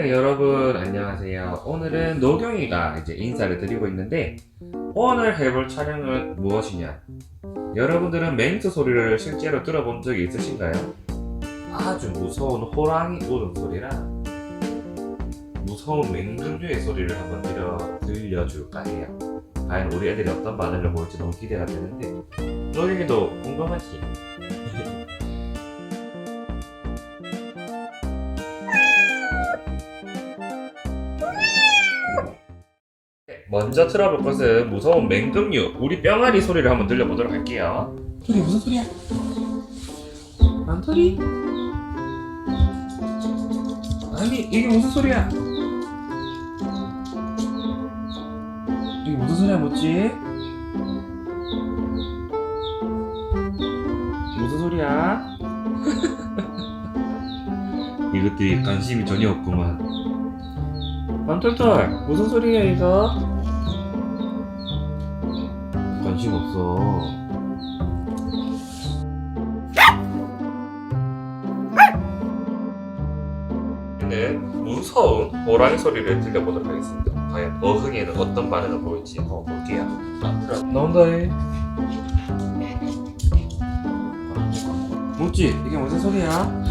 네, 여러분 안녕하세요. 오늘은 노경이가 이제 인사를 드리고 있는데 오늘 해볼 촬영은 무엇이냐? 여러분들은 맹수 소리를 실제로 들어본 적이 있으신가요? 아주 무서운 호랑이 울음소리랑 무서운 맹금류의 소리를 한번 들려줄까 해요. 과연 우리 애들이 어떤 반응을 보일지 너무 기대가 되는데 노경이도 궁금하지? 먼저 들어볼 것은 무서운 맹금류, 우리 뿅아리 소리를 한번 들려보도록 할게요. 소리 무슨 소리야? 안토리? 아니 이게 무슨 소리야? 이게 무슨 소리야 뭐지? 무슨 소리야? 이것들이 관심이 전혀 없구만. 안털털 무슨 소리야 이거? 관심 없어. 는 무서운 호랑이 소리를 들려보도록 하겠습니다. 과연 어흥이는 어떤 반응을 보일지 한번 볼게요. 나온다해. 뭐지? 이게 무슨 소리야?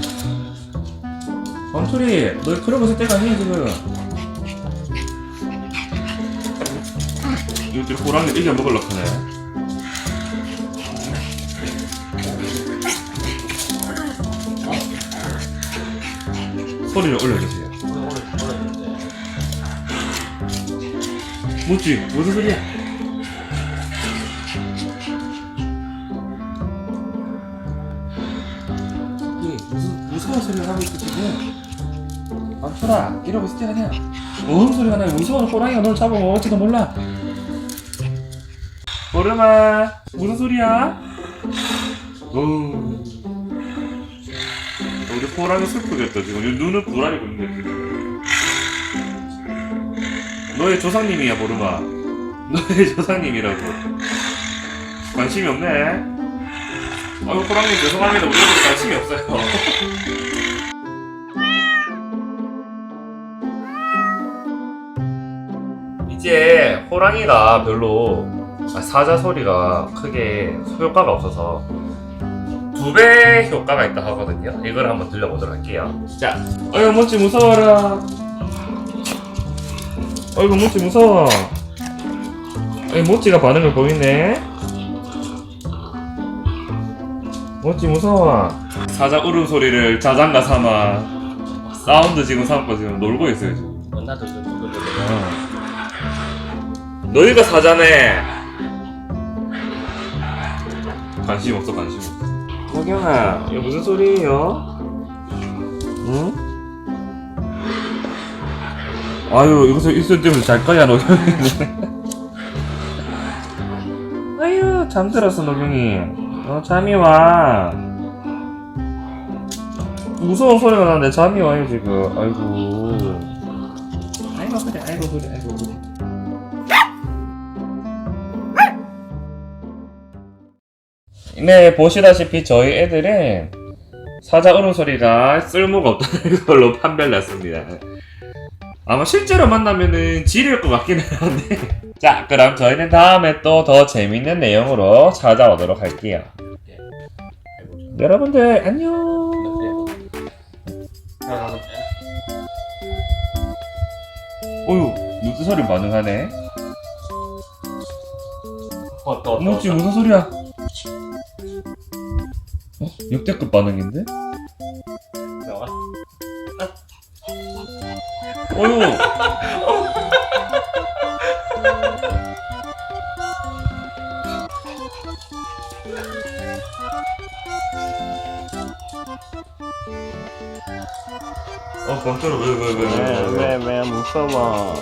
안토리 너 그러고 있을 때가 아니야 지금. 이것들이 호랑이를 이겨 먹으려고 하네. 소리를 올려주세요. 뭐지? 무슨 소리야? 이게 무슨 무서운 소리를 하고 있어 지금? 안토라 이러고 있을 때가 아니야. 어흥 소리가 나요. 무서운 호랑이가 널 잡아먹을지도 몰라. 보름아 무슨 소리야? 우리 호랑이 슬프겠다 지금. 눈을 부라리고 있네 지금. 너의 조상님이야 보름아. 너의 조상님이라고. 관심이 없네. 아유 호랑이 죄송합니다. 우리한테 관심이 없어요. 이제 호랑이가 별로 사자 소리가 크게 효과가 없어서 2배 효과가 있다 하거든요. 이걸 한번 들려보도록 할게요. 자, 아유 멋지 무서워라. 어이구 모찌 무서워. 아이 모찌가 반응을 보이네. 모찌 무서워. 사자 울음소리를 자장가 삼아 사운드 지금 삼고 지금 놀고 있어요 지금. 나도 좀 이거 너희가 사자네. 관심 없어 관심 없어. 노경아 이거 무슨 소리예요? 응? 아유 이것을 있을 때문에 잘 거야 노경이. 아유 잠들었어 노경이. 잠이 와. 무서운 소리가 나는데 잠이 와요 지금. 아이고. 아이고 그래 아이고 그래 아이고 그래. 네, 보시다시피 저희 애들은 사자 울음소리가 쓸모가 없다는 걸로 판별 났습니다. 아마 실제로 만나면은 지릴 것 같기는 한데. 자, 그럼 저희는 다음에 또 더 재밌는 내용으로 찾아오도록 할게요. 여러분들 안녕. 어휴, 눈뜨소리 반응하네. 뭐지 무슨 소리야? 역대급 반응인데? 어휴. 깜짝이야. 왜 왜 무서워?